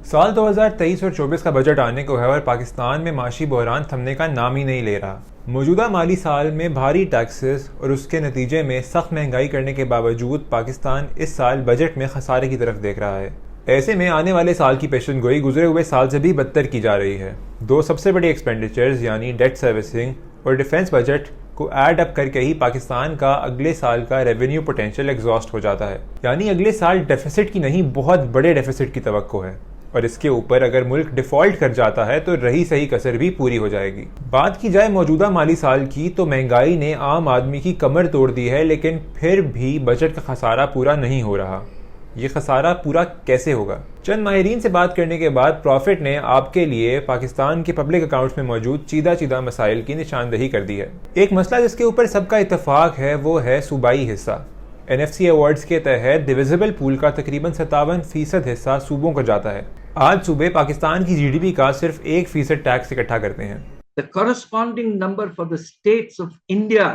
साल 2023 और 24 का बजट आने को है और पाकिस्तान में माशी बहरान थमने का नाम ही नहीं ले रहा। मौजूदा माली साल में भारी टैक्सेस और उसके नतीजे में सख्त महंगाई करने के बावजूद पाकिस्तान इस साल बजट में खसारे की तरफ देख रहा है। ऐसे में आने वाले साल की पेशन गोई गुजरे हुए साल से भी बदतर की जा रही है। दो सबसे बड़ी एक्सपेंडिचर्स यानी डेट सर्विसिंग और डिफेंस बजट को ऐड अप करके ही पाकिस्तान का अगले साल का रेवेन्यू पोटेंशियल एग्जॉस्ट हो जाता है। यानी अगले साल डेफिसिट की नहीं, बहुत बड़े डेफिसिट की तवक्को है। और इसके ऊपर अगर मुल्क डिफॉल्ट कर जाता है तो रही सही कसर भी पूरी हो जाएगी। बात की जाए मौजूदा माली साल की तो महंगाई ने आम आदमी की कमर तोड़ दी है, लेकिन फिर भी बजट का खसारा पूरा नहीं हो रहा। ये खसारा पूरा कैसे होगा? चंद माहिरीन से बात करने के बाद प्रॉफिट ने आपके लिए पाकिस्तान के पब्लिक अकाउंट्स में मौजूद चीदा मसाइल की निशानदही कर दी है। एक मसला जिसके ऊपर सबका इत्तेफाक है वो है सूबाई हिस्सा। NFC अवार्ड्स के तहत डिविजिबल पूल का तकरीबन 57% हिस्सा सूबों को जाता है। आज सूबे पाकिस्तान की GDP का सिर्फ 1% टैक्स इकट्ठा करते हैं। The corresponding number for the states of India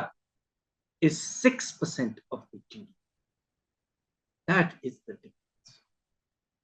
is 6% of the GDP. That is the difference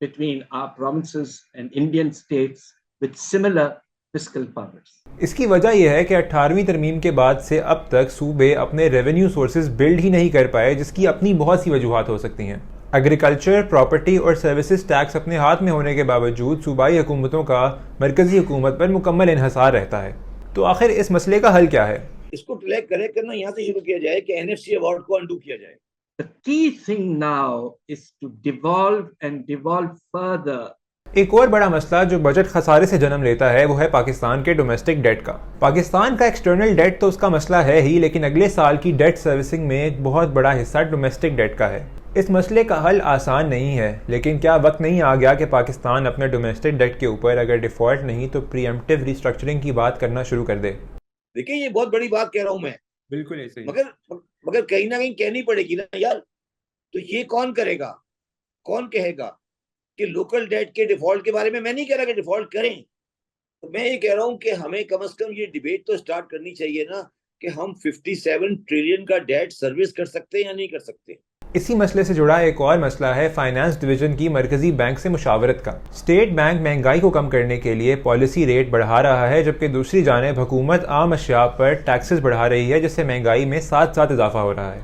between our provinces and Indian states with similar fiscal powers. इसकी वजह यह है कि 18वीं तरमीम के बाद से अब तक सूबे अपने रेवेन्यू सोर्सेज बिल्ड ही नहीं कर पाए, जिसकी अपनी बहुत सी वजूहात हो सकती हैं। एग्रीकल्चर, प्रॉपर्टी और सर्विसेज टैक्स अपने हाथ में होने के बावजूद सूबाई हुकूमतों का मरकजी हुकूमत पर मुकम्मल इन्हसार रहता है। तो आखिर इस मसले का हल क्या है? इसको करेक्ट करना यहाँ से शुरू किया जाए कि NFC अवार्ड को अंडू किया जाए। The key thing now is to devolve and devolve further. एक और बड़ा मसला जो बजट खसारे से जन्म लेता है वो है पाकिस्तान के डोमेस्टिक डेट का। पाकिस्तान का एक्सटर्नल डेट तो उसका मसला है ही, लेकिन अगले साल की डेट सर्विसिंग में एक बहुत बड़ा हिस्सा डोमेस्टिक डेट का है। इस मसले का हल आसान नहीं है, लेकिन क्या वक्त नहीं आ गया कि पाकिस्तान अपने डोमेस्टिक डेट के ऊपर अगर डिफॉल्ट नहीं तो प्रीएम्प्टिव रिस्ट्रक्चरिंग की बात करना शुरू कर दे? देखिए, ये बहुत बड़ी बात कह रहा हूं मैं, बिल्कुल ऐसे ही। मगर कहीं ना कहीं कहनी पड़ेगी ना यार। तो ये कौन करेगा, कौन कहेगा कि लोकल डेट के डिफॉल्ट के बारे में? मैं नहीं कह रहा कि डिफॉल्ट करें, तो मैं ये कह रहा हूं कि हमें कम से कम ये डिबेट तो स्टार्ट करनी चाहिए ना कि हम 57 ट्रिलियन का डेट सर्विस कर सकते हैं या नहीं कर सकते। इसी मसले से जुड़ा एक और मसला है फाइनेंस डिवीजन की मरकजी बैंक से मुशावरत का। स्टेट बैंक महंगाई को कम करने के लिए पॉलिसी रेट बढ़ा रहा है, जबकि दूसरी जानिब हुकूमत आम अशिया पर टैक्सेस बढ़ा रही है, जिससे महंगाई में साथ साथ इजाफा हो रहा है।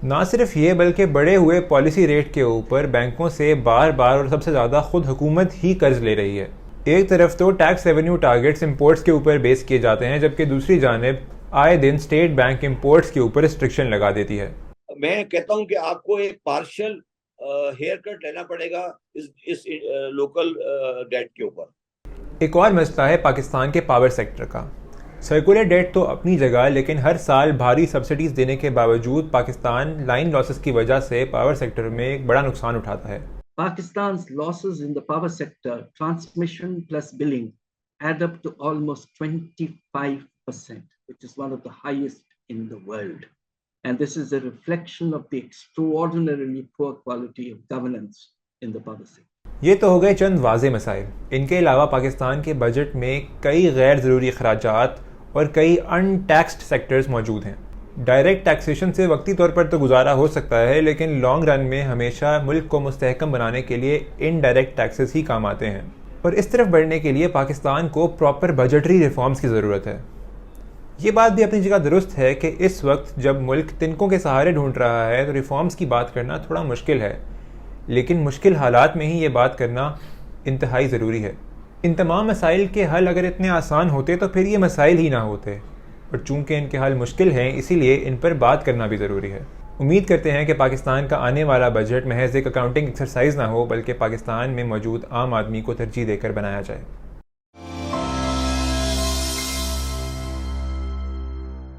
ना सिर्फ ये बल्कि बढ़े हुए पॉलिसी रेट के ऊपर बैंकों से बार बार और सबसे ज़्यादा खुद हुकूमत ही कर्ज ले रही है। एक तरफ तो टैक्स रेवेन्यू टारगेट्स इंपोर्ट्स के ऊपर बेस किए जाते हैं, जबकि दूसरी जानिब आए दिन स्टेट बैंक इंपोर्ट्स के ऊपर रिस्ट्रिक्शन लगा देती है। मैं कहता हूं कि आपको एक पार्शियल हेयर कट लेना पड़ेगा इस लोकल डेट के ऊपर। एक और मसला है पाकिस्तान के पावर सेक्टर का। सर्कुलर डेट तो अपनी जगह, लेकिन हर साल भारी सब्सिडीज देने के बावजूद पाकिस्तान लाइन लॉसेस की वजह से पावर सेक्टर में एक बड़ा नुकसान उठाता है। Pakistan's losses in the power sector, transmission plus billing, add up to almost 25%, which is one of the highest in the world. And this is a reflection of the extraordinarily poor quality of governance in the power sector. ये तो हो गए चंद वाज़े मसाइल। इनके अलावा पाकिस्तान के budget में कई गैर ज़रूरी अखराजात और कई अनटैक्स्ड सेक्टर्स मौजूद हैं। डायरेक्ट टैक्सेशन से वक्ती तौर पर तो गुजारा हो सकता है, लेकिन लॉन्ग रन में हमेशा मुल्क को मुस्तहकम बनाने के लिए इनडायरेक्ट टैक्सेस ही काम आते हैं। और इस तरफ बढ़ने के लिए पाकिस्तान को प्रॉपर बजटरी रिफॉर्म्स की ज़रूरत है। ये बात भी अपनी जगह दुरुस्त है कि इस वक्त जब मुल्क तिनकों के सहारे ढूंढ रहा है तो रिफॉर्म्स की बात करना थोड़ा मुश्किल है, लेकिन मुश्किल हालात में ही ये बात करना इंतहाई ज़रूरी है। इन तमाम मसाइल के हल अगर इतने आसान होते तो फिर ये मसाइल ही ना होते, और चूँकि इनके हल मुश्किल हैं इसीलिए इन पर बात करना भी ज़रूरी है। उम्मीद करते हैं कि पाकिस्तान का आने वाला बजट महज एक अकाउंटिंग एक्सरसाइज ना हो, बल्कि पाकिस्तान में मौजूद आम आदमी को तरजीह देकर बनाया जाए।